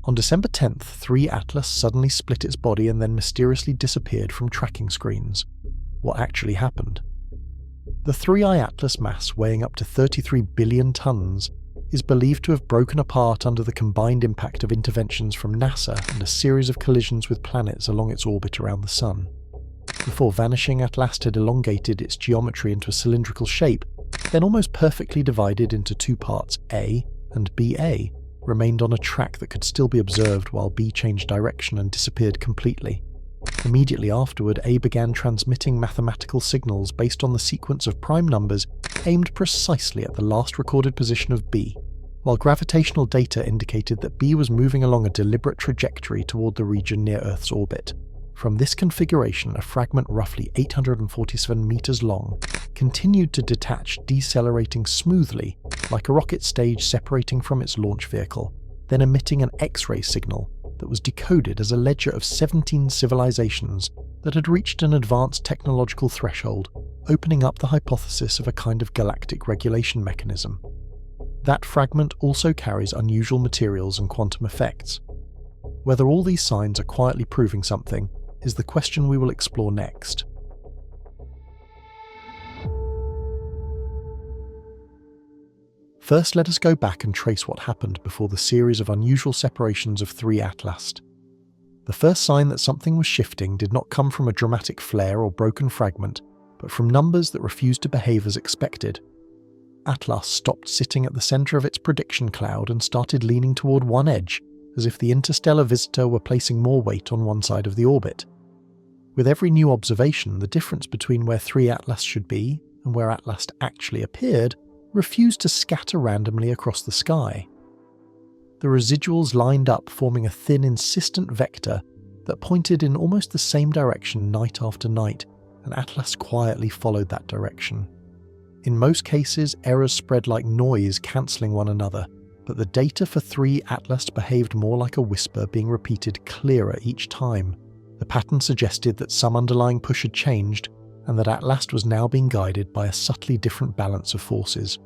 On December 10th, ThreeI Atlast suddenly split its body and then mysteriously disappeared from tracking screens. What actually happened? The ThreeI Atlast mass, weighing up to 33 billion tons, is believed to have broken apart under the combined impact of interventions from NASA and a series of collisions with planets along its orbit around the Sun. Before vanishing, Atlast had elongated its geometry into a cylindrical shape, then almost perfectly divided into two parts, A and BA, remained on a track that could still be observed while B changed direction and disappeared completely. Immediately afterward, A began transmitting mathematical signals based on the sequence of prime numbers aimed precisely at the last recorded position of B, while gravitational data indicated that B was moving along a deliberate trajectory toward the region near Earth's orbit. From this configuration, a fragment roughly 847 meters long continued to detach, decelerating smoothly, like a rocket stage separating from its launch vehicle, then emitting an Xray signal that was decoded as a ledger of 17 civilizations that had reached an advanced technological threshold, opening up the hypothesis of a kind of galactic regulation mechanism. That fragment also carries unusual materials and quantum effects. Whether all these signs are quietly proving something is the question we will explore next. First, let us go back and trace what happened before the series of unusual separations of ThreeI Atlast. The first sign that something was shifting did not come from a dramatic flare or broken fragment, but from numbers that refused to behave as expected. Atlast stopped sitting at the center of its prediction cloud and started leaning toward one edge, as if the interstellar visitor were placing more weight on one side of the orbit. With every new observation, the difference between where ThreeI Atlast should be and where Atlast actually appeared refused to scatter randomly across the sky. The residuals lined up, forming a thin, insistent vector that pointed in almost the same direction night after night, and Atlast quietly followed that direction. In most cases, errors spread like noise, cancelling one another, but the data for ThreeI Atlast behaved more like a whisper being repeated clearer each time. The pattern suggested that some underlying push had changed, and that Atlast was now being guided by a subtly different balance of forces.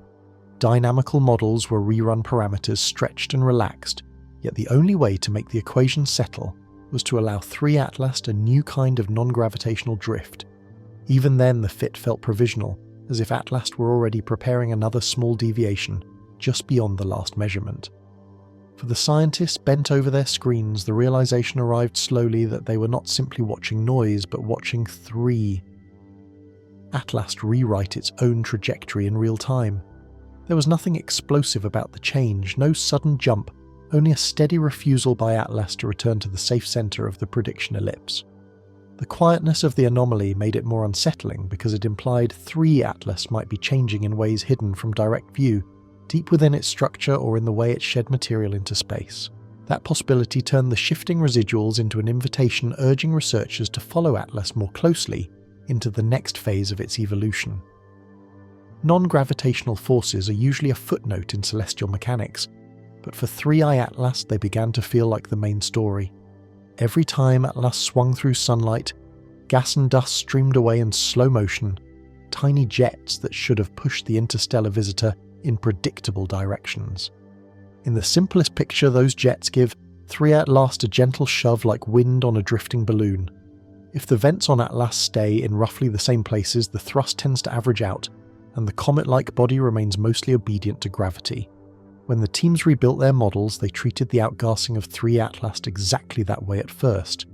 Dynamical models were rerun parameters stretched and relaxed, yet the only way to make the equation settle was to allow ThreeI Atlast a new kind of non-gravitational drift. Even then, the fit felt provisional, as if Atlast were already preparing another small deviation just beyond the last measurement. For the scientists bent over their screens, the realization arrived slowly that they were not simply watching noise, but watching ThreeI Atlast rewrite its own trajectory in real time. There was nothing explosive about the change, no sudden jump, only a steady refusal by Atlast to return to the safe center of the prediction ellipse. The quietness of the anomaly made it more unsettling because it implied ThreeI Atlast might be changing in ways hidden from direct view, deep within its structure or in the way it shed material into space. That possibility turned the shifting residuals into an invitation urging researchers to follow Atlast more closely into the next phase of its evolution. Non-gravitational forces are usually a footnote in celestial mechanics, but for ThreeI Atlast they began to feel like the main story. Every time Atlast swung through sunlight, gas and dust streamed away in slow motion, tiny jets that should have pushed the interstellar visitor in predictable directions. In the simplest picture, those jets give ThreeI Atlast a gentle shove like wind on a drifting balloon. If the vents on Atlast stay in roughly the same places, the thrust tends to average out, and the comet-like body remains mostly obedient to gravity. When the teams rebuilt their models, they treated the outgassing of ThreeI Atlast exactly that way at first.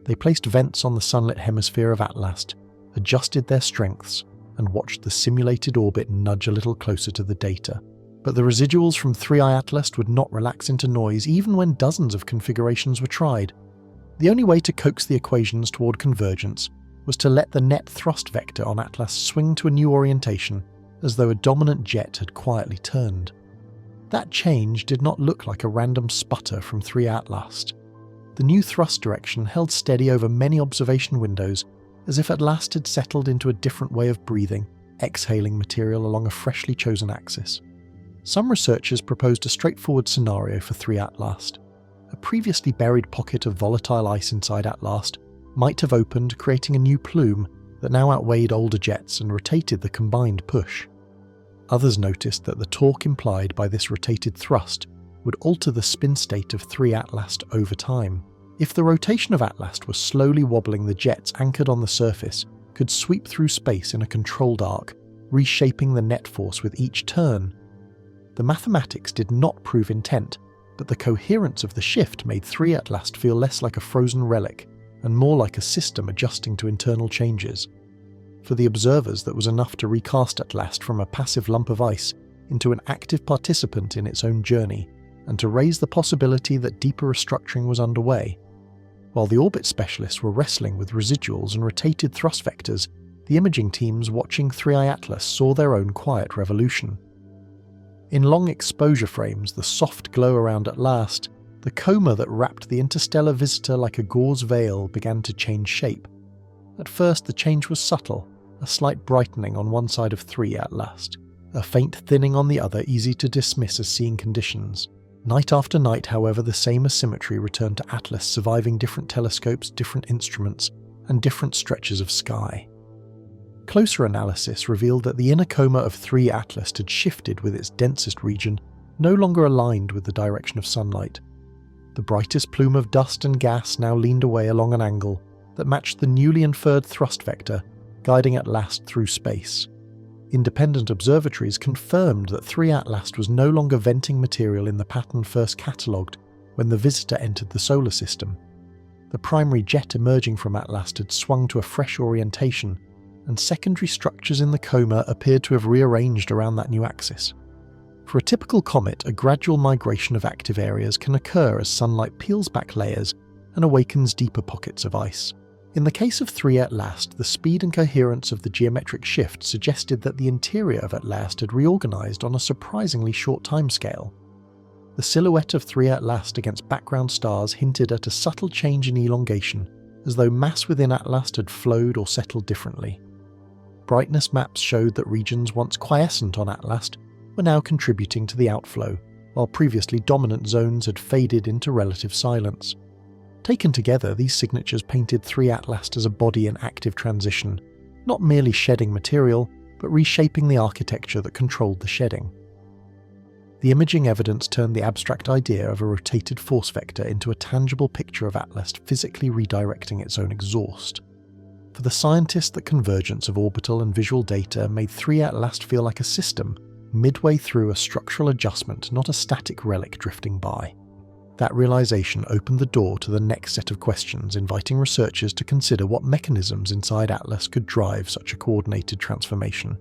They placed vents on the sunlit hemisphere of Atlast, adjusted their strengths, and watched the simulated orbit nudge a little closer to the data. But the residuals from ThreeI Atlast would not relax into noise even when dozens of configurations were tried. The only way to coax the equations toward convergence was to let the net thrust vector on Atlast swing to a new orientation, as though a dominant jet had quietly turned. That change did not look like a random sputter from ThreeI Atlast. The new thrust direction held steady over many observation windows, as if Atlast had settled into a different way of breathing, exhaling material along a freshly chosen axis. Some researchers proposed a straightforward scenario for ThreeI Atlast. A previously buried pocket of volatile ice inside Atlast might have opened, creating a new plume that now outweighed older jets and rotated the combined push. Others noticed that the torque implied by this rotated thrust would alter the spin state of ThreeI Atlast over time. If the rotation of Atlast was slowly wobbling, the jets anchored on the surface could sweep through space in a controlled arc, reshaping the net force with each turn. The mathematics did not prove intent, but the coherence of the shift made ThreeI Atlast feel less like a frozen relic and more like a system adjusting to internal changes. For the observers, that was enough to recast Atlast from a passive lump of ice into an active participant in its own journey, and to raise the possibility that deeper restructuring was underway. While the orbit specialists were wrestling with residuals and rotated thrust vectors, the imaging teams watching ThreeI Atlast saw their own quiet revolution. In long exposure frames, the soft glow around Atlast, the coma that wrapped the interstellar visitor like a gauze veil began to change shape. At first, the change was subtle, a slight brightening on one side of ThreeI Atlast, a faint thinning on the other, easy to dismiss as seeing conditions. Night after night, however, the same asymmetry returned to Atlas, surviving different telescopes, different instruments, and different stretches of sky. Closer analysis revealed that the inner coma of ThreeI Atlast had shifted, with its densest region no longer aligned with the direction of sunlight. The brightest plume of dust and gas now leaned away along an angle that matched the newly inferred thrust vector, guiding Atlast through space. Independent observatories confirmed that ThreeI Atlast was no longer venting material in the pattern first catalogued when the visitor entered the solar system. The primary jet emerging from Atlast had swung to a fresh orientation, and secondary structures in the coma appeared to have rearranged around that new axis. For a typical comet, a gradual migration of active areas can occur as sunlight peels back layers and awakens deeper pockets of ice. In the case of ThreeI Atlast, the speed and coherence of the geometric shift suggested that the interior of Atlast had reorganized on a surprisingly short timescale. The silhouette of ThreeI Atlast against background stars hinted at a subtle change in elongation, as though mass within Atlast had flowed or settled differently. Brightness maps showed that regions once quiescent on Atlast were now contributing to the outflow, while previously dominant zones had faded into relative silence. Taken together, these signatures painted ThreeI Atlast as a body in active transition, not merely shedding material, but reshaping the architecture that controlled the shedding. The imaging evidence turned the abstract idea of a rotated force vector into a tangible picture of Atlast physically redirecting its own exhaust. For the scientists, the convergence of orbital and visual data made ThreeI Atlast feel like a system, midway through a structural adjustment, not a static relic drifting by. That realization opened the door to the next set of questions, inviting researchers to consider what mechanisms inside Atlas could drive such a coordinated transformation.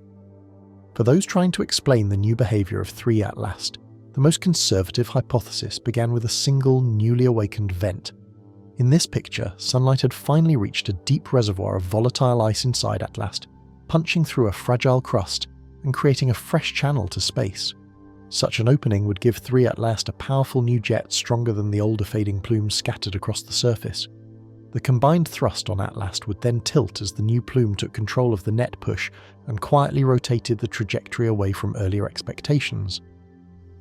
For those trying to explain the new behavior of ThreeI Atlast, the most conservative hypothesis began with a single, newly awakened vent. In this picture, sunlight had finally reached a deep reservoir of volatile ice inside Atlast, punching through a fragile crust and creating a fresh channel to space. Such an opening would give ThreeI Atlast a powerful new jet stronger than the older fading plumes scattered across the surface. The combined thrust on Atlast would then tilt as the new plume took control of the net push and quietly rotated the trajectory away from earlier expectations.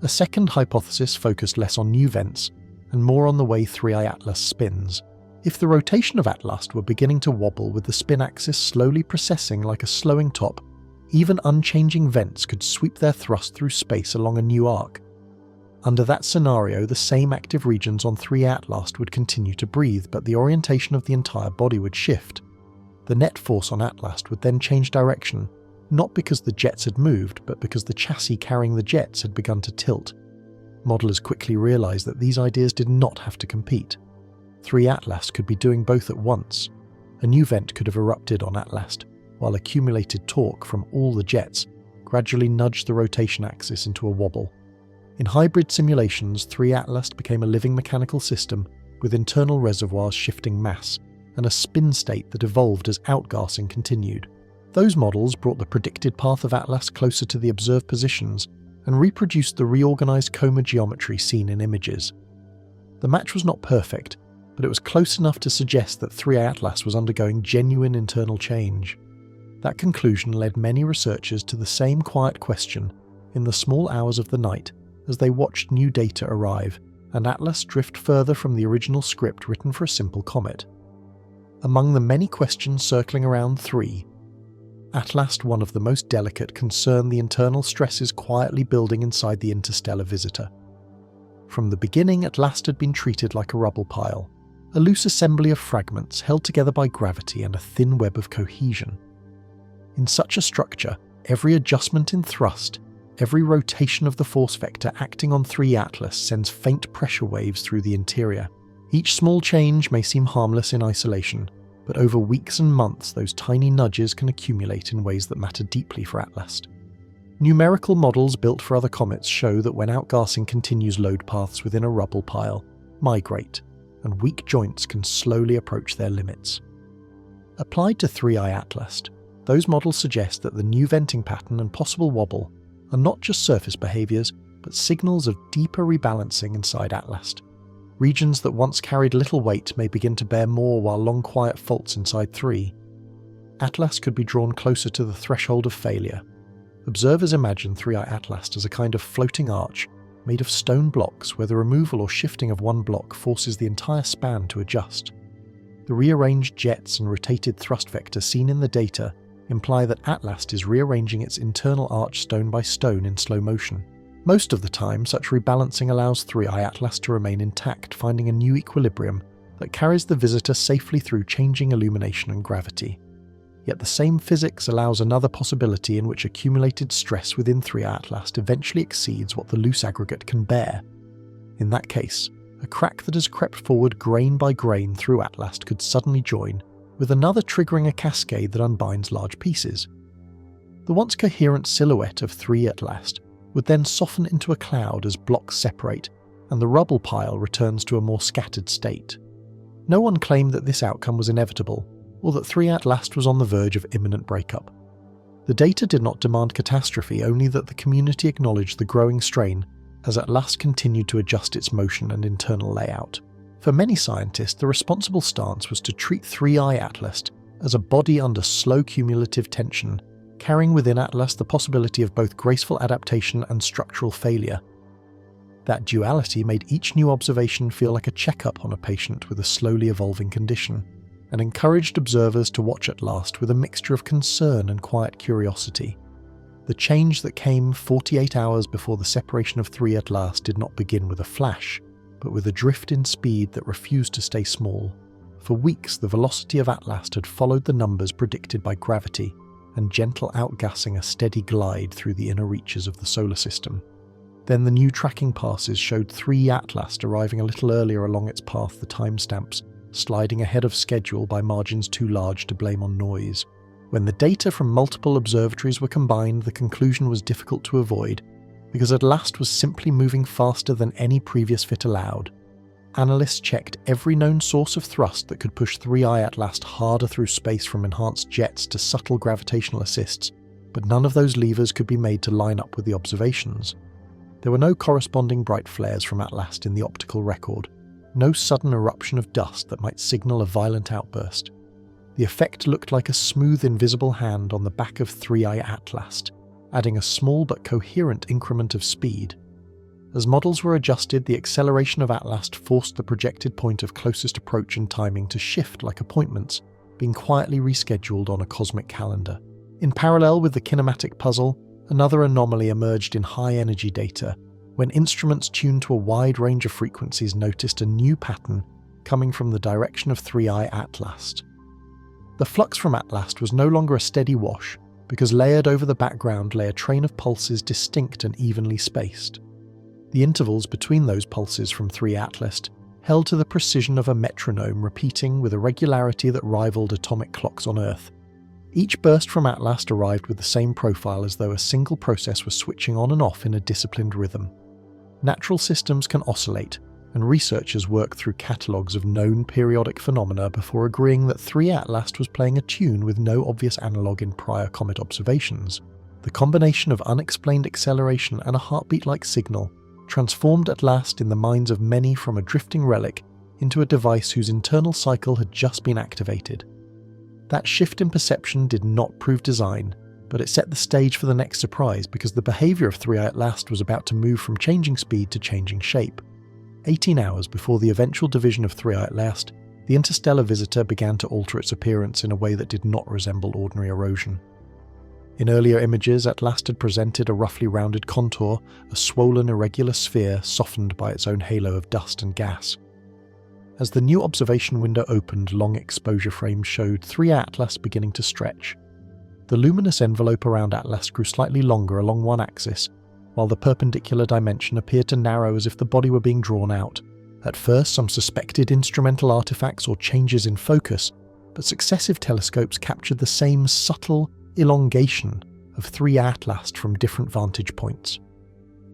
A second hypothesis focused less on new vents and more on the way ThreeI Atlast spins. If the rotation of Atlast were beginning to wobble, with the spin axis slowly precessing like a slowing top, even unchanging vents could sweep their thrust through space along a new arc. Under that scenario, the same active regions on ThreeI Atlast would continue to breathe, but the orientation of the entire body would shift. The net force on Atlast would then change direction, not because the jets had moved, but because the chassis carrying the jets had begun to tilt. Modelers quickly realized that these ideas did not have to compete. ThreeI Atlast could be doing both at once. A new vent could have erupted on Atlast, while accumulated torque from all the jets gradually nudged the rotation axis into a wobble. In hybrid simulations, ThreeI Atlast became a living mechanical system with internal reservoirs shifting mass, and a spin state that evolved as outgassing continued. Those models brought the predicted path of Atlast closer to the observed positions and reproduced the reorganized coma geometry seen in images. The match was not perfect, but it was close enough to suggest that ThreeI Atlast was undergoing genuine internal change. That conclusion led many researchers to the same quiet question in the small hours of the night as they watched new data arrive and Atlas drift further from the original script written for a simple comet. Among the many questions circling around ThreeI Atlast, one of the most delicate, concerned the internal stresses quietly building inside the interstellar visitor. From the beginning, Atlast had been treated like a rubble pile, a loose assembly of fragments held together by gravity and a thin web of cohesion. In such a structure, every adjustment in thrust, every rotation of the force vector acting on ThreeI Atlast sends faint pressure waves through the interior. Each small change may seem harmless in isolation, but over weeks and months those tiny nudges can accumulate in ways that matter deeply for Atlast. Numerical models built for other comets show that when outgassing continues, load paths within a rubble pile migrate, and weak joints can slowly approach their limits. Applied to ThreeI Atlast, those models suggest that the new venting pattern and possible wobble are not just surface behaviours, but signals of deeper rebalancing inside Atlast. Regions that once carried little weight may begin to bear more, while long quiet faults inside 3. Atlast could be drawn closer to the threshold of failure. Observers imagine ThreeI Atlast as a kind of floating arch made of stone blocks where the removal or shifting of one block forces the entire span to adjust. The rearranged jets and rotated thrust vector seen in the data imply that Atlast is rearranging its internal arch stone by stone in slow motion. Most of the time, such rebalancing allows ThreeI Atlast to remain intact, finding a new equilibrium that carries the visitor safely through changing illumination and gravity. Yet the same physics allows another possibility in which accumulated stress within ThreeI Atlast eventually exceeds what the loose aggregate can bear. In that case, a crack that has crept forward grain by grain through Atlast could suddenly join, with another triggering a cascade that unbinds large pieces. The once coherent silhouette of ThreeI Atlast would then soften into a cloud as blocks separate, and the rubble pile returns to a more scattered state. No one claimed that this outcome was inevitable, or that ThreeI Atlast was on the verge of imminent breakup. The data did not demand catastrophe, only that the community acknowledged the growing strain as Atlast continued to adjust its motion and internal layout. For many scientists, the responsible stance was to treat ThreeI Atlast as a body under slow cumulative tension, carrying within Atlast the possibility of both graceful adaptation and structural failure. That duality made each new observation feel like a checkup on a patient with a slowly evolving condition, and encouraged observers to watch Atlast with a mixture of concern and quiet curiosity. The change that came 48 hours before the separation of ThreeI Atlast did not begin with a flash, but with a drift in speed that refused to stay small. For weeks, the velocity of Atlast had followed the numbers predicted by gravity, and gentle outgassing a steady glide through the inner reaches of the solar system. Then the new tracking passes showed ThreeI Atlast arriving a little earlier along its path, the timestamps sliding ahead of schedule by margins too large to blame on noise. When the data from multiple observatories were combined, the conclusion was difficult to avoid, because Atlast was simply moving faster than any previous fit allowed. Analysts checked every known source of thrust that could push ThreeI Atlast harder through space, from enhanced jets to subtle gravitational assists, but none of those levers could be made to line up with the observations. There were no corresponding bright flares from Atlast in the optical record, no sudden eruption of dust that might signal a violent outburst. The effect looked like a smooth, invisible hand on the back of ThreeI Atlast, adding a small but coherent increment of speed. As models were adjusted, the acceleration of Atlast forced the projected point of closest approach and timing to shift like appointments, being quietly rescheduled on a cosmic calendar. In parallel with the kinematic puzzle, another anomaly emerged in high-energy data, when instruments tuned to a wide range of frequencies noticed a new pattern coming from the direction of ThreeI Atlast. The flux from Atlast was no longer a steady wash, because layered over the background lay a train of pulses distinct and evenly spaced. The intervals between those pulses from ThreeI Atlast held to the precision of a metronome, repeating with a regularity that rivaled atomic clocks on Earth. Each burst from Atlast arrived with the same profile, as though a single process was switching on and off in a disciplined rhythm. Natural systems can oscillate, and researchers work through catalogues of known periodic phenomena before agreeing that ThreeI Atlast was playing a tune with no obvious analogue in prior comet observations. The combination of unexplained acceleration and a heartbeat-like signal transformed Atlast in the minds of many from a drifting relic into a device whose internal cycle had just been activated. That shift in perception did not prove design, but it set the stage for the next surprise, because the behaviour of ThreeI Atlast was about to move from changing speed to changing shape. 18 hours before the eventual division of ThreeI Atlast, the interstellar visitor began to alter its appearance in a way that did not resemble ordinary erosion. In earlier images, Atlast had presented a roughly rounded contour, a swollen irregular sphere softened by its own halo of dust and gas. As the new observation window opened, long exposure frames showed ThreeI Atlast beginning to stretch. The luminous envelope around Atlast grew slightly longer along one axis, while the perpendicular dimension appeared to narrow as if the body were being drawn out. At first, some suspected instrumental artifacts or changes in focus, but successive telescopes captured the same subtle elongation of ThreeI Atlast from different vantage points.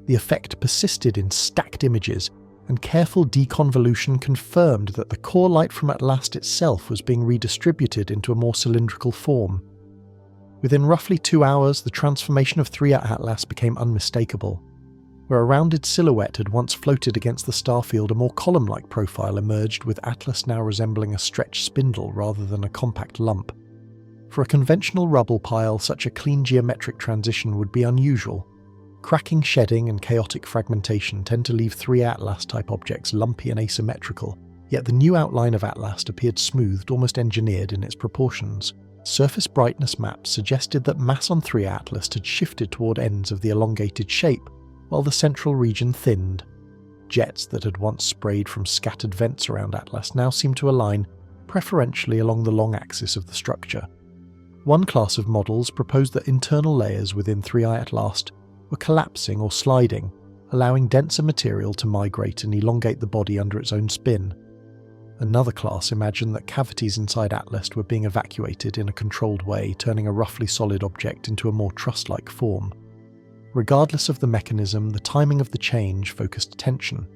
The effect persisted in stacked images, and careful deconvolution confirmed that the core light from Atlast itself was being redistributed into a more cylindrical form. Within roughly 2 hours, the transformation of ThreeI Atlast became unmistakable. Where a rounded silhouette had once floated against the starfield, a more column-like profile emerged, with Atlast now resembling a stretched spindle rather than a compact lump. For a conventional rubble pile, such a clean geometric transition would be unusual. Cracking, shedding, and chaotic fragmentation tend to leave ThreeI Atlast-type objects lumpy and asymmetrical, yet the new outline of Atlast appeared smoothed, almost engineered in its proportions. Surface brightness maps suggested that mass on ThreeI Atlast had shifted toward ends of the elongated shape, while the central region thinned. Jets that had once sprayed from scattered vents around Atlast now seemed to align preferentially along the long axis of the structure. One class of models proposed that internal layers within ThreeI Atlast were collapsing or sliding, allowing denser material to migrate and elongate the body under its own spin. Another class imagined that cavities inside Atlast were being evacuated in a controlled way, turning a roughly solid object into a more truss-like form. Regardless of the mechanism, the timing of the change focused attention.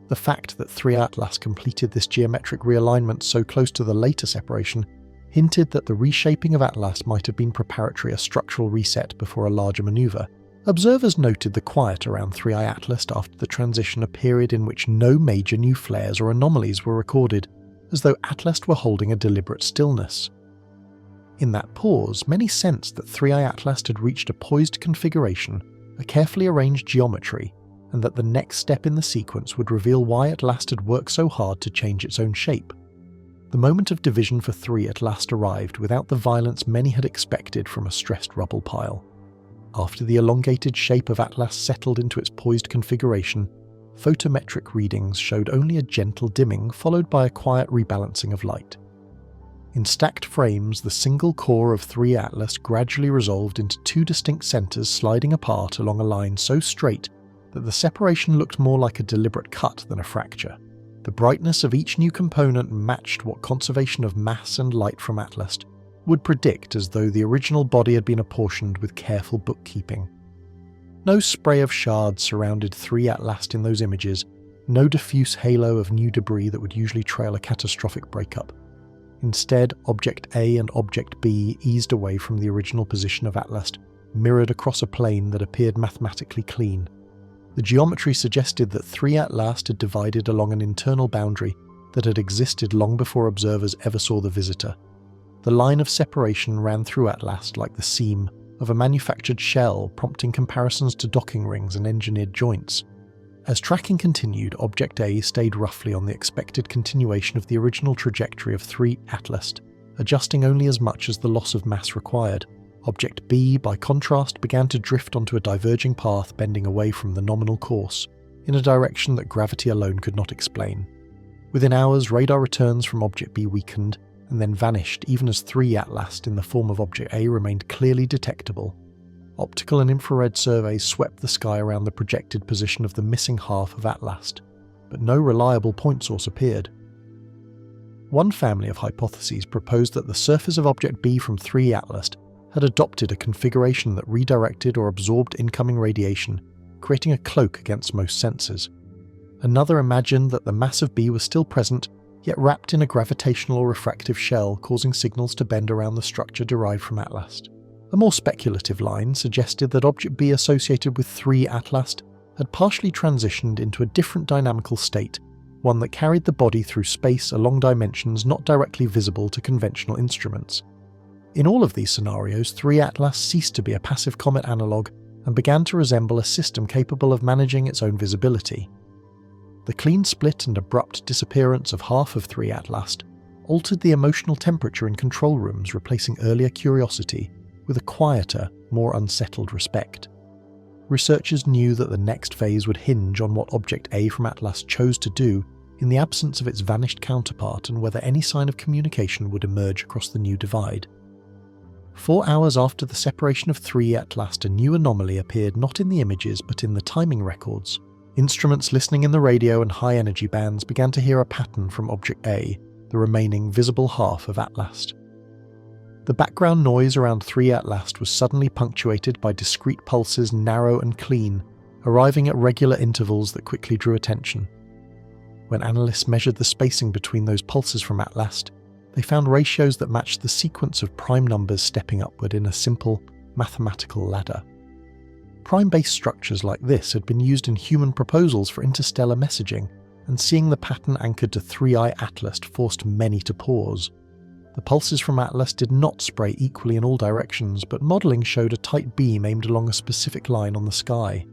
The fact that ThreeI Atlast completed this geometric realignment so close to the later separation hinted that the reshaping of Atlast might have been preparatory, a structural reset before a larger maneuver. Observers noted the quiet around ThreeI Atlast after the transition, a period in which no major new flares or anomalies were recorded, as though Atlast were holding a deliberate stillness. In that pause, many sensed that ThreeI Atlast had reached a poised configuration, a carefully arranged geometry, and that the next step in the sequence would reveal why Atlast had worked so hard to change its own shape. The moment of division for ThreeI at last arrived, without the violence many had expected from a stressed rubble pile. After the elongated shape of Atlast settled into its poised configuration, photometric readings showed only a gentle dimming, followed by a quiet rebalancing of light. In stacked frames, the single core of ThreeI Atlast gradually resolved into two distinct centres sliding apart along a line so straight that the separation looked more like a deliberate cut than a fracture. The brightness of each new component matched what conservation of mass and light from Atlast would predict, as though the original body had been apportioned with careful bookkeeping. No spray of shards surrounded ThreeI Atlast in those images, no diffuse halo of new debris that would usually trail a catastrophic breakup. Instead, Object A and Object B eased away from the original position of Atlast, mirrored across a plane that appeared mathematically clean. The geometry suggested that ThreeI Atlast had divided along an internal boundary that had existed long before observers ever saw the visitor. The line of separation ran through Atlast like the seam of a manufactured shell, prompting comparisons to docking rings and engineered joints. As tracking continued, Object A stayed roughly on the expected continuation of the original trajectory of ThreeI Atlast, adjusting only as much as the loss of mass required. Object B, by contrast, began to drift onto a diverging path, bending away from the nominal course, in a direction that gravity alone could not explain. Within hours, radar returns from Object B weakened, and then vanished, even as ThreeI Atlast in the form of Object A remained clearly detectable. Optical and infrared surveys swept the sky around the projected position of the missing half of Atlast, but no reliable point source appeared. One family of hypotheses proposed that the surface of Object B from ThreeI Atlast had adopted a configuration that redirected or absorbed incoming radiation, creating a cloak against most sensors. Another imagined that the mass of B was still present, yet wrapped in a gravitational or refractive shell, causing signals to bend around the structure derived from Atlast. A more speculative line suggested that Object B associated with ThreeI Atlast had partially transitioned into a different dynamical state, one that carried the body through space along dimensions not directly visible to conventional instruments. In all of these scenarios, ThreeI Atlast ceased to be a passive comet analogue and began to resemble a system capable of managing its own visibility. The clean split and abrupt disappearance of half of ThreeI Atlast altered the emotional temperature in control rooms, replacing earlier curiosity with a quieter, more unsettled respect. Researchers knew that the next phase would hinge on what Object A from Atlast chose to do in the absence of its vanished counterpart and whether any sign of communication would emerge across the new divide. 4 hours after the separation of ThreeI Atlast, a new anomaly appeared not in the images but in the timing records. Instruments listening in the radio and high-energy bands began to hear a pattern from Object A, the remaining visible half of Atlast. The background noise around ThreeI Atlast was suddenly punctuated by discrete pulses, narrow and clean, arriving at regular intervals that quickly drew attention. When analysts measured the spacing between those pulses from Atlast, they found ratios that matched the sequence of prime numbers stepping upward in a simple, mathematical ladder. Prime-based structures like this had been used in human proposals for interstellar messaging, and seeing the pattern anchored to ThreeI Atlast forced many to pause. The pulses from Atlast did not spray equally in all directions, but modelling showed a tight beam aimed along a specific line on the sky.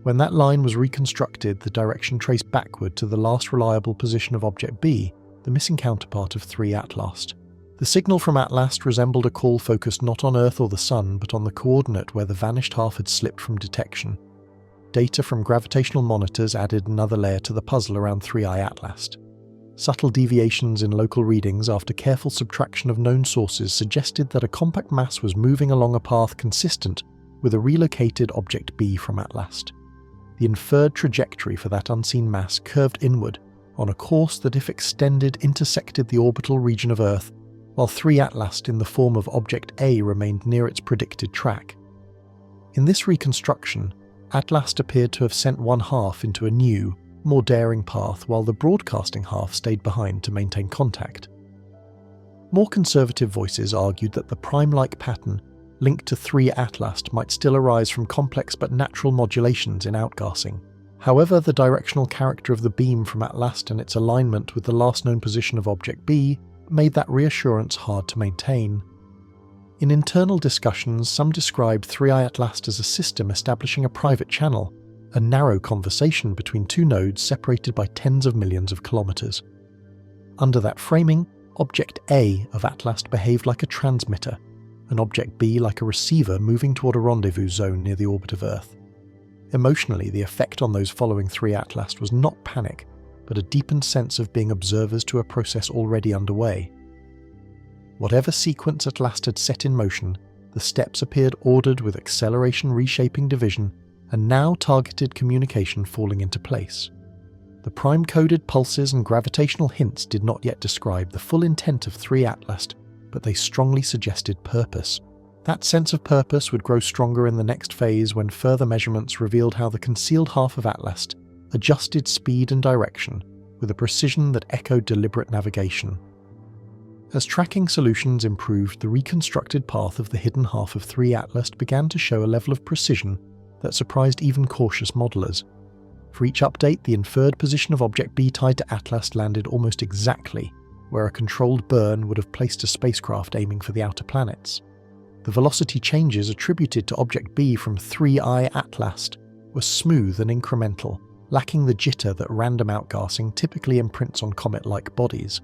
When that line was reconstructed, the direction traced backward to the last reliable position of Object B, the missing counterpart of ThreeI Atlast. The signal from Atlast resembled a call focused not on Earth or the Sun, but on the coordinate where the vanished half had slipped from detection. Data from gravitational monitors added another layer to the puzzle around ThreeI Atlast. Subtle deviations in local readings after careful subtraction of known sources suggested that a compact mass was moving along a path consistent with a relocated Object B from Atlast. The inferred trajectory for that unseen mass curved inward on a course that, if extended, intersected the orbital region of Earth, while ThreeI Atlast in the form of Object A remained near its predicted track. In this reconstruction, Atlast appeared to have sent one half into a new, more daring path, while the broadcasting half stayed behind to maintain contact. More conservative voices argued that the prime-like pattern linked to ThreeI Atlast might still arise from complex but natural modulations in outgassing. However, the directional character of the beam from Atlast and its alignment with the last known position of Object B made that reassurance hard to maintain. In internal discussions, some described ThreeI Atlast as a system establishing a private channel, a narrow conversation between two nodes separated by tens of millions of kilometers. Under that framing, Object A of Atlast behaved like a transmitter, and Object B like a receiver moving toward a rendezvous zone near the orbit of Earth. Emotionally, the effect on those following ThreeI Atlast was not panic, but a deepened sense of being observers to a process already underway. Whatever sequence Atlast had set in motion, the steps appeared ordered with acceleration, reshaping, division, and now targeted communication falling into place. The prime-coded pulses and gravitational hints did not yet describe the full intent of ThreeI Atlast, but they strongly suggested purpose. That sense of purpose would grow stronger in the next phase when further measurements revealed how the concealed half of Atlast adjusted speed and direction with a precision that echoed deliberate navigation. As tracking solutions improved, the reconstructed path of the hidden half of ThreeI Atlast began to show a level of precision that surprised even cautious modelers. For each update, the inferred position of Object B tied to Atlast landed almost exactly where a controlled burn would have placed a spacecraft aiming for the outer planets. The velocity changes attributed to Object B from ThreeI Atlast were smooth and incremental, lacking the jitter that random outgassing typically imprints on comet-like bodies.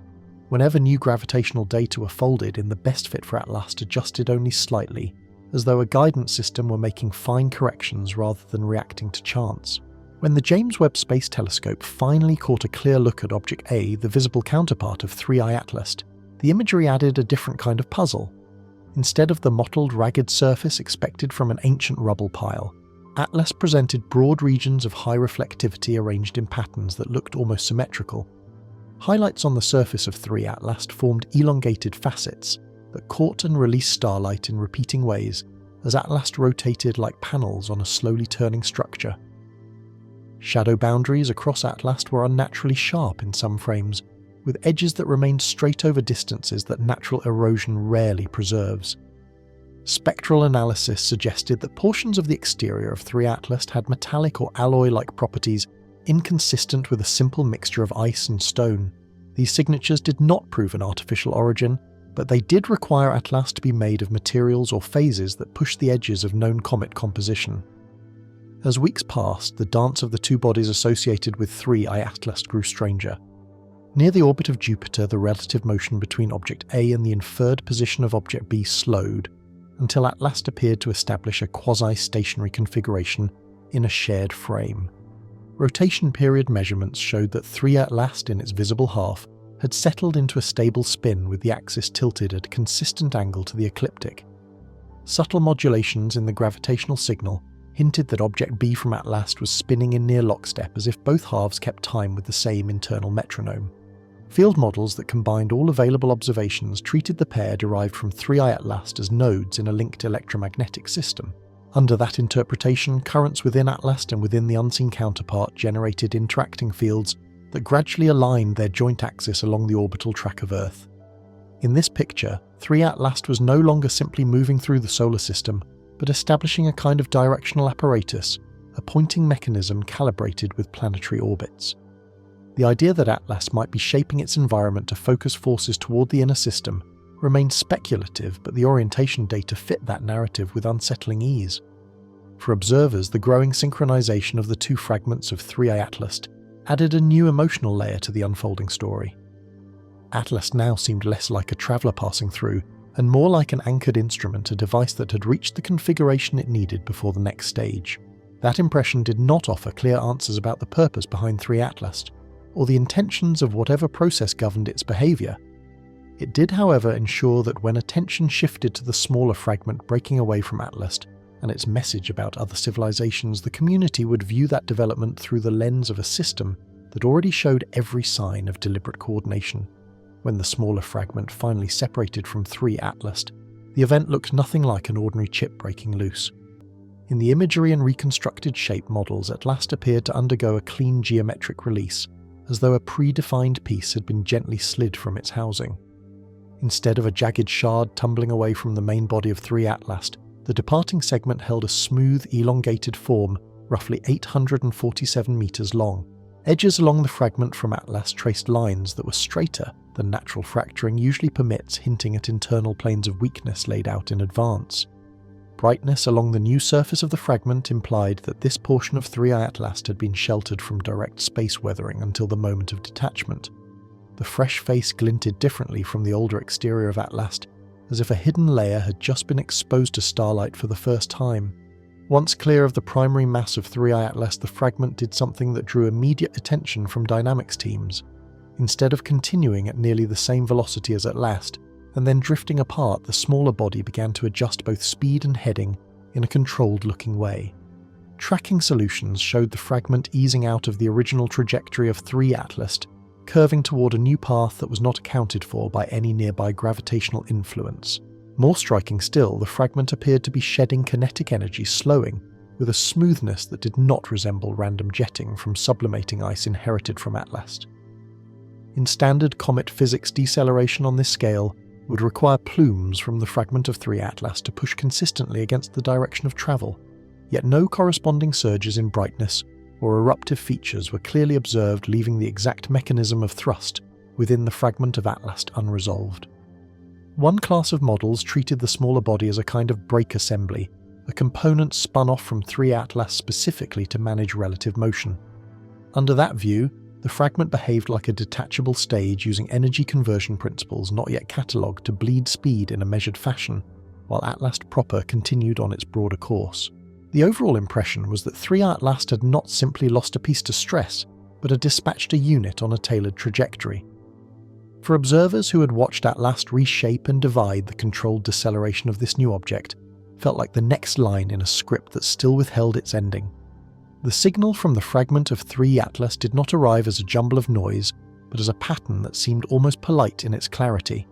Whenever new gravitational data were folded in, the best fit for Atlast adjusted only slightly, as though a guidance system were making fine corrections rather than reacting to chance. When the James Webb Space Telescope finally caught a clear look at Object A, the visible counterpart of ThreeI Atlast, the imagery added a different kind of puzzle. Instead of the mottled, ragged surface expected from an ancient rubble pile, Atlast presented broad regions of high reflectivity arranged in patterns that looked almost symmetrical. Highlights on the surface of ThreeI Atlast formed elongated facets that caught and released starlight in repeating ways as Atlast rotated like panels on a slowly turning structure. Shadow boundaries across Atlast were unnaturally sharp in some frames, with edges that remained straight over distances that natural erosion rarely preserves. Spectral analysis suggested that portions of the exterior of ThreeI Atlast had metallic or alloy-like properties inconsistent with a simple mixture of ice and stone. These signatures did not prove an artificial origin, but they did require Atlast to be made of materials or phases that pushed the edges of known comet composition. As weeks passed, the dance of the two bodies associated with ThreeI Atlast grew stranger. Near the orbit of Jupiter, the relative motion between Object A and the inferred position of Object B slowed, until Atlast appeared to establish a quasi-stationary configuration in a shared frame. Rotation period measurements showed that ThreeI Atlast in its visible half had settled into a stable spin with the axis tilted at a consistent angle to the ecliptic. Subtle modulations in the gravitational signal hinted that Object B from Atlast was spinning in near lockstep, as if both halves kept time with the same internal metronome. Field models that combined all available observations treated the pair derived from ThreeI Atlast as nodes in a linked electromagnetic system. Under that interpretation, currents within Atlast and within the unseen counterpart generated interacting fields that gradually aligned their joint axis along the orbital track of Earth. In this picture, ThreeI Atlast was no longer simply moving through the solar system, but establishing a kind of directional apparatus, a pointing mechanism calibrated with planetary orbits. The idea that Atlast might be shaping its environment to focus forces toward the inner system remained speculative, but the orientation data fit that narrative with unsettling ease. For observers, the growing synchronization of the two fragments of ThreeI Atlast added a new emotional layer to the unfolding story. Atlast now seemed less like a traveller passing through, and more like an anchored instrument, a device that had reached the configuration it needed before the next stage. That impression did not offer clear answers about the purpose behind ThreeI Atlast, or the intentions of whatever process governed its behaviour. It did, however, ensure that when attention shifted to the smaller fragment breaking away from Atlast and its message about other civilizations, the community would view that development through the lens of a system that already showed every sign of deliberate coordination. When the smaller fragment finally separated from ThreeI Atlast, the event looked nothing like an ordinary chip breaking loose. In the imagery and reconstructed shape models, Atlast appeared to undergo a clean geometric release, as though a predefined piece had been gently slid from its housing. Instead of a jagged shard tumbling away from the main body of ThreeI Atlast, the departing segment held a smooth, elongated form, roughly 847 meters long. Edges along the fragment from Atlast traced lines that were straighter than natural fracturing usually permits, hinting at internal planes of weakness laid out in advance. Brightness along the new surface of the fragment implied that this portion of ThreeI Atlast had been sheltered from direct space weathering until the moment of detachment. The fresh face glinted differently from the older exterior of Atlast, as if a hidden layer had just been exposed to starlight for the first time. Once clear of the primary mass of ThreeI Atlast, the fragment did something that drew immediate attention from dynamics teams. Instead of continuing at nearly the same velocity as Atlast, and then drifting apart, the smaller body began to adjust both speed and heading in a controlled-looking way. Tracking solutions showed the fragment easing out of the original trajectory of ThreeI Atlast, curving toward a new path that was not accounted for by any nearby gravitational influence. More striking still, the fragment appeared to be shedding kinetic energy, slowing, with a smoothness that did not resemble random jetting from sublimating ice inherited from Atlast. In standard comet physics, deceleration on this scale would require plumes from the fragment of ThreeI Atlast to push consistently against the direction of travel, yet no corresponding surges in brightness or eruptive features were clearly observed, leaving the exact mechanism of thrust within the fragment of Atlast unresolved. One class of models treated the smaller body as a kind of brake assembly, a component spun off from ThreeI Atlast specifically to manage relative motion. Under that view, the fragment behaved like a detachable stage using energy conversion principles not yet catalogued to bleed speed in a measured fashion, while Atlast proper continued on its broader course. The overall impression was that ThreeI Atlast had not simply lost a piece to stress, but had dispatched a unit on a tailored trajectory. For observers who had watched Atlast reshape and divide, the controlled deceleration of this new object felt like the next line in a script that still withheld its ending. The signal from the fragment of ThreeI Atlast did not arrive as a jumble of noise, but as a pattern that seemed almost polite in its clarity.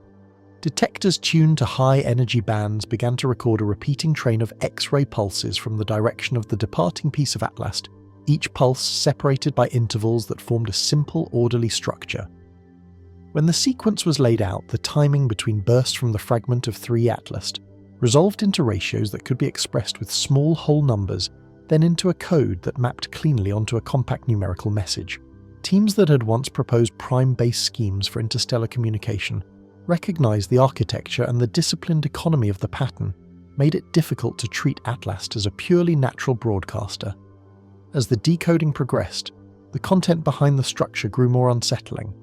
Detectors tuned to high energy bands began to record a repeating train of Xray pulses from the direction of the departing piece of Atlast, each pulse separated by intervals that formed a simple, orderly structure. When the sequence was laid out, the timing between bursts from the fragment of ThreeI Atlast resolved into ratios that could be expressed with small whole numbers, then into a code that mapped cleanly onto a compact numerical message. Teams that had once proposed prime-based schemes for interstellar communication recognized the architecture and the disciplined economy of the pattern made it difficult to treat Atlast as a purely natural broadcaster. As the decoding progressed, the content behind the structure grew more unsettling.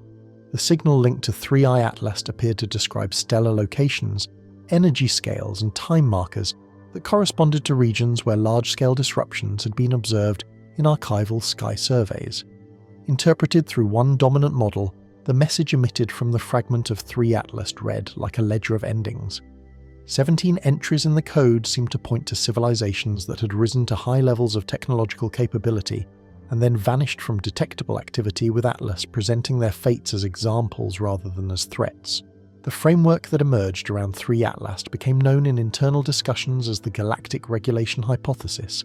The signal linked to ThreeI Atlast appeared to describe stellar locations, energy scales and time markers that corresponded to regions where large-scale disruptions had been observed in archival sky surveys. Interpreted through one dominant model, the message emitted from the fragment of ThreeI Atlast read like a ledger of endings. 17 entries in the code seemed to point to civilizations that had risen to high levels of technological capability and then vanished from detectable activity, with Atlas presenting their fates as examples rather than as threats. The framework that emerged around ThreeI Atlast became known in internal discussions as the Galactic Regulation Hypothesis.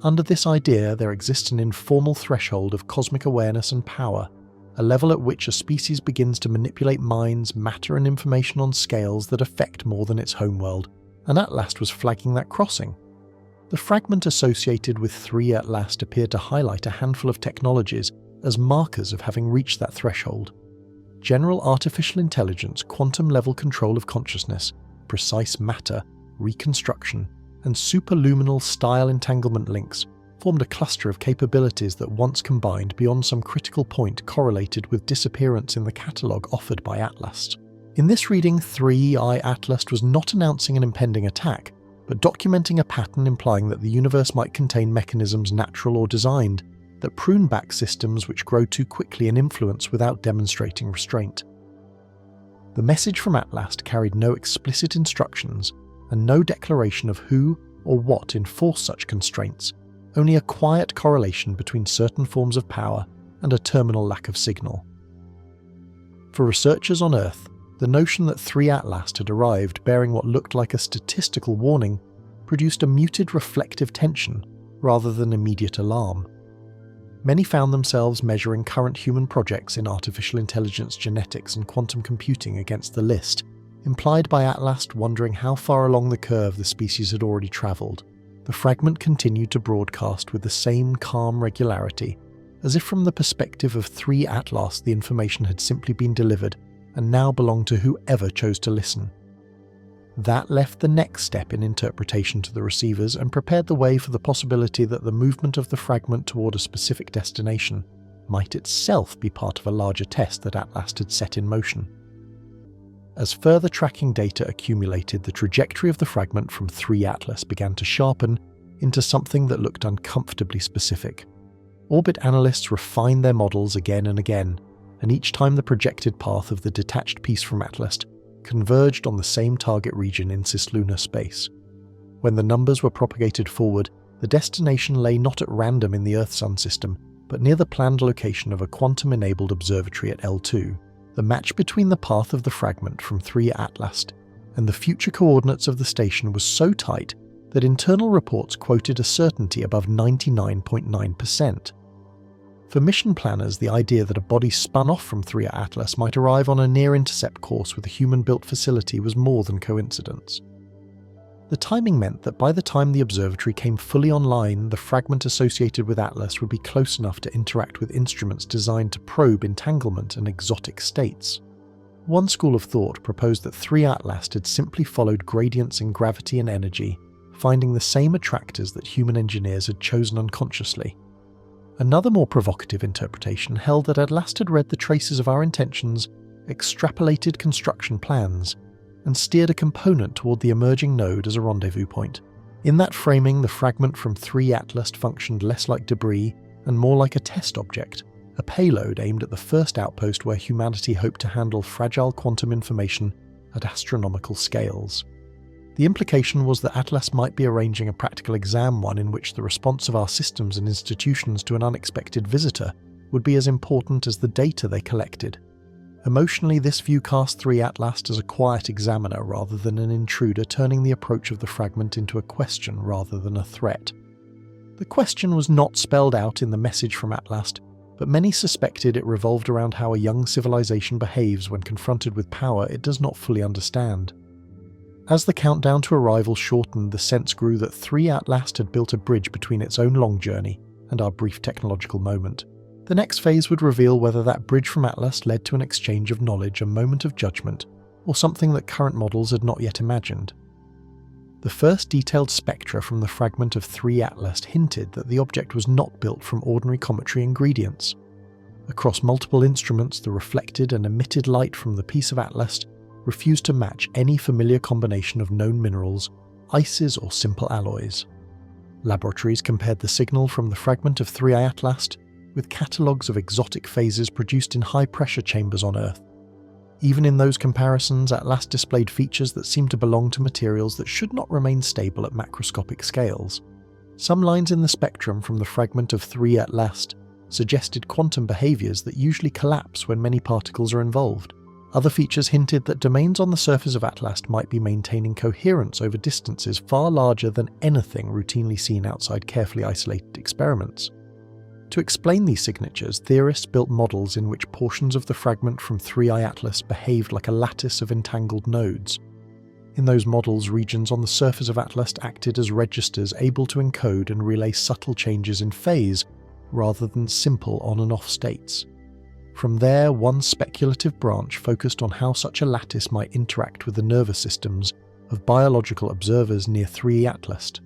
Under this idea, there exists an informal threshold of cosmic awareness and power, a level at which a species begins to manipulate minds, matter and information on scales that affect more than its homeworld, and Atlast was flagging that crossing. The fragment associated with ThreeI Atlast appeared to highlight a handful of technologies as markers of having reached that threshold. General artificial intelligence, quantum-level control of consciousness, precise matter, reconstruction, and superluminal style entanglement links formed a cluster of capabilities that, once combined beyond some critical point, correlated with disappearance in the catalogue offered by Atlast. In this reading, ThreeI Atlast was not announcing an impending attack, but documenting a pattern implying that the universe might contain mechanisms natural or designed that prune back systems which grow too quickly and influence without demonstrating restraint. The message from Atlast carried no explicit instructions and no declaration of who or what enforced such constraints, only a quiet correlation between certain forms of power and a terminal lack of signal. For researchers on Earth, the notion that ThreeI Atlast had arrived bearing what looked like a statistical warning produced a muted reflective tension rather than immediate alarm. Many found themselves measuring current human projects in artificial intelligence, genetics and quantum computing against the list, implied by Atlast, wondering how far along the curve the species had already travelled. The fragment continued to broadcast with the same calm regularity, as if from the perspective of ThreeI Atlast the information had simply been delivered and now belonged to whoever chose to listen. That left the next step in interpretation to the receivers and prepared the way for the possibility that the movement of the fragment toward a specific destination might itself be part of a larger test that Atlast had set in motion. As further tracking data accumulated, the trajectory of the fragment from ThreeI Atlast began to sharpen into something that looked uncomfortably specific. Orbit analysts refined their models again and again, and each time the projected path of the detached piece from Atlast converged on the same target region in cislunar space. When the numbers were propagated forward, the destination lay not at random in the Earth-Sun system, but near the planned location of a quantum-enabled observatory at L2. The match between the path of the fragment from ThreeI Atlast and the future coordinates of the station was so tight that internal reports quoted a certainty above 99.9%. For mission planners, the idea that a body spun off from ThreeI Atlast might arrive on a near-intercept course with a human-built facility was more than coincidence. The timing meant that by the time the observatory came fully online, the fragment associated with Atlast would be close enough to interact with instruments designed to probe entanglement and exotic states. One school of thought proposed that ThreeI Atlast had simply followed gradients in gravity and energy, finding the same attractors that human engineers had chosen unconsciously. Another more provocative interpretation held that Atlast had read the traces of our intentions, extrapolated construction plans, and steered a component toward the emerging node as a rendezvous point. In that framing, the fragment from ThreeI Atlast functioned less like debris and more like a test object, a payload aimed at the first outpost where humanity hoped to handle fragile quantum information at astronomical scales. The implication was that Atlast might be arranging a practical exam, one in which the response of our systems and institutions to an unexpected visitor would be as important as the data they collected. Emotionally, this view cast ThreeI Atlast as a quiet examiner rather than an intruder, turning the approach of the fragment into a question rather than a threat. The question was not spelled out in the message from Atlast, but many suspected it revolved around how a young civilization behaves when confronted with power it does not fully understand. As the countdown to arrival shortened, the sense grew that ThreeI Atlast had built a bridge between its own long journey and our brief technological moment. The next phase would reveal whether that bridge from Atlast led to an exchange of knowledge, a moment of judgment, or something that current models had not yet imagined. The first detailed spectra from the fragment of ThreeI Atlast hinted that the object was not built from ordinary cometry ingredients. Across multiple instruments, the reflected and emitted light from the piece of Atlast refused to match any familiar combination of known minerals, ices or simple alloys. Laboratories compared the signal from the fragment of ThreeI Atlast with catalogues of exotic phases produced in high-pressure chambers on Earth. Even in those comparisons, Atlast displayed features that seemed to belong to materials that should not remain stable at macroscopic scales. Some lines in the spectrum from the fragment of ThreeI Atlast suggested quantum behaviors that usually collapse when many particles are involved. Other features hinted that domains on the surface of Atlast might be maintaining coherence over distances far larger than anything routinely seen outside carefully isolated experiments. To explain these signatures, theorists built models in which portions of the fragment from ThreeI Atlast behaved like a lattice of entangled nodes. In those models, regions on the surface of Atlast acted as registers able to encode and relay subtle changes in phase, rather than simple on and off states. From there, one speculative branch focused on how such a lattice might interact with the nervous systems of biological observers near ThreeI Atlast.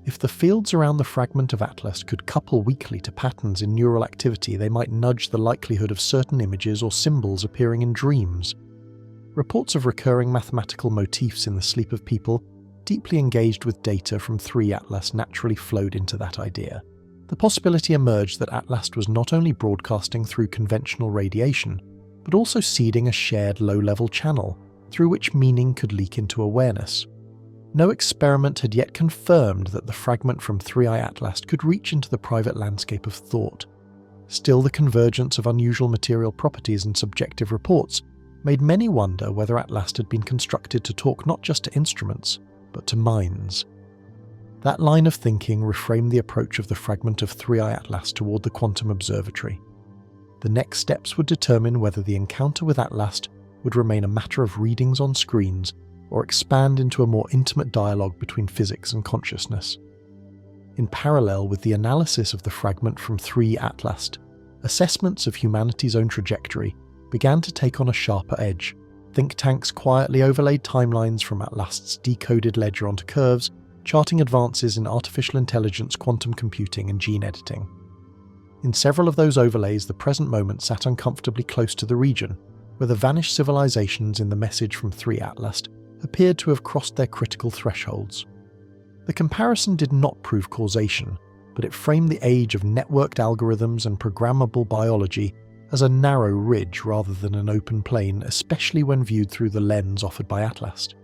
If the fields around the fragment of Atlast could couple weakly to patterns in neural activity, they might nudge the likelihood of certain images or symbols appearing in dreams. Reports of recurring mathematical motifs in the sleep of people deeply engaged with data from ThreeI Atlast naturally flowed into that idea. The possibility emerged that Atlast was not only broadcasting through conventional radiation, but also seeding a shared low-level channel through which meaning could leak into awareness. No experiment had yet confirmed that the fragment from ThreeI Atlast could reach into the private landscape of thought. Still, the convergence of unusual material properties and subjective reports made many wonder whether Atlast had been constructed to talk not just to instruments, but to minds. That line of thinking reframed the approach of the fragment of ThreeI Atlast toward the quantum observatory. The next steps would determine whether the encounter with Atlast would remain a matter of readings on screens or expand into a more intimate dialogue between physics and consciousness. In parallel with the analysis of the fragment from ThreeI Atlast, assessments of humanity's own trajectory began to take on a sharper edge. Think tanks quietly overlaid timelines from Atlast's decoded ledger onto curves, charting advances in artificial intelligence, quantum computing, and gene editing. In several of those overlays, the present moment sat uncomfortably close to the region, where the vanished civilizations in the message from ThreeI Atlast appeared to have crossed their critical thresholds. The comparison did not prove causation, but it framed the age of networked algorithms and programmable biology as a narrow ridge rather than an open plain, especially when viewed through the lens offered by Atlast.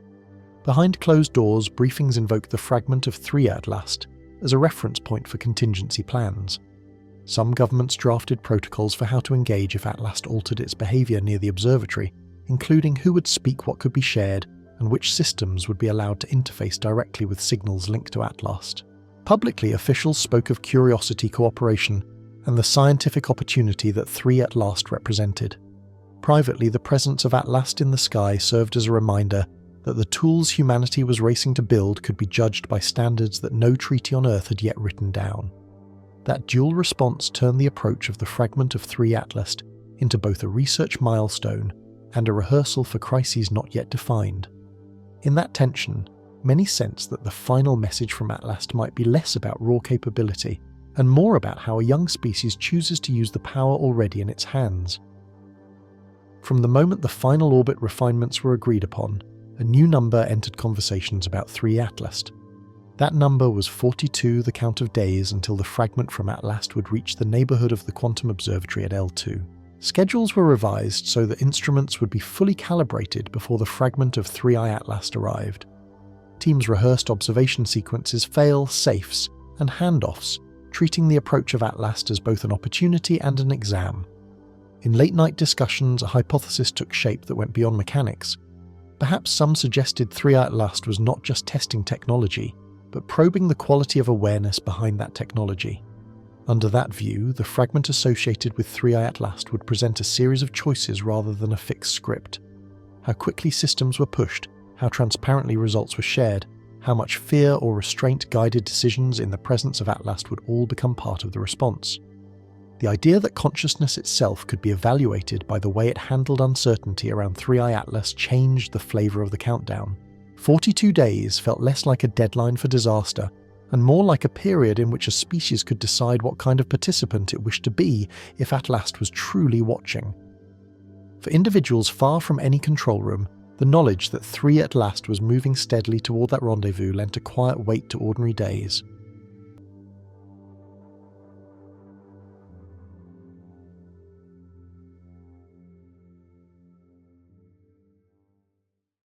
Behind closed doors, briefings invoked the fragment of ThreeI Atlast as a reference point for contingency plans. Some governments drafted protocols for how to engage if Atlast altered its behavior near the observatory, including who would speak what could be shared and which systems would be allowed to interface directly with signals linked to Atlast. Publicly, officials spoke of curiosity, cooperation, and the scientific opportunity that ThreeI Atlast represented. Privately, the presence of Atlast in the sky served as a reminder that the tools humanity was racing to build could be judged by standards that no treaty on Earth had yet written down. That dual response turned the approach of the fragment of ThreeI Atlast into both a research milestone and a rehearsal for crises not yet defined. In that tension, many sensed that the final message from Atlast might be less about raw capability and more about how a young species chooses to use the power already in its hands. From the moment the final orbit refinements were agreed upon, a new number entered conversations about ThreeI Atlast. That number was 42, the count of days until the fragment from Atlast would reach the neighbourhood of the quantum observatory at L2. Schedules were revised so that instruments would be fully calibrated before the fragment of ThreeI Atlast arrived. Teams rehearsed observation sequences, fail-safes, and handoffs, treating the approach of Atlast as both an opportunity and an exam. In late-night discussions, a hypothesis took shape that went beyond mechanics. Perhaps some suggested ThreeI Atlast was not just testing technology, but probing the quality of awareness behind that technology. Under that view, the fragment associated with ThreeI Atlast would present a series of choices rather than a fixed script. How quickly systems were pushed, how transparently results were shared, how much fear or restraint guided decisions in the presence of Atlast would all become part of the response. The idea that consciousness itself could be evaluated by the way it handled uncertainty around ThreeI Atlast changed the flavour of the countdown. 42 days felt less like a deadline for disaster, and more like a period in which a species could decide what kind of participant it wished to be if Atlast was truly watching. For individuals far from any control room, The knowledge that ThreeI Atlast was moving steadily toward that rendezvous lent a quiet weight to ordinary days.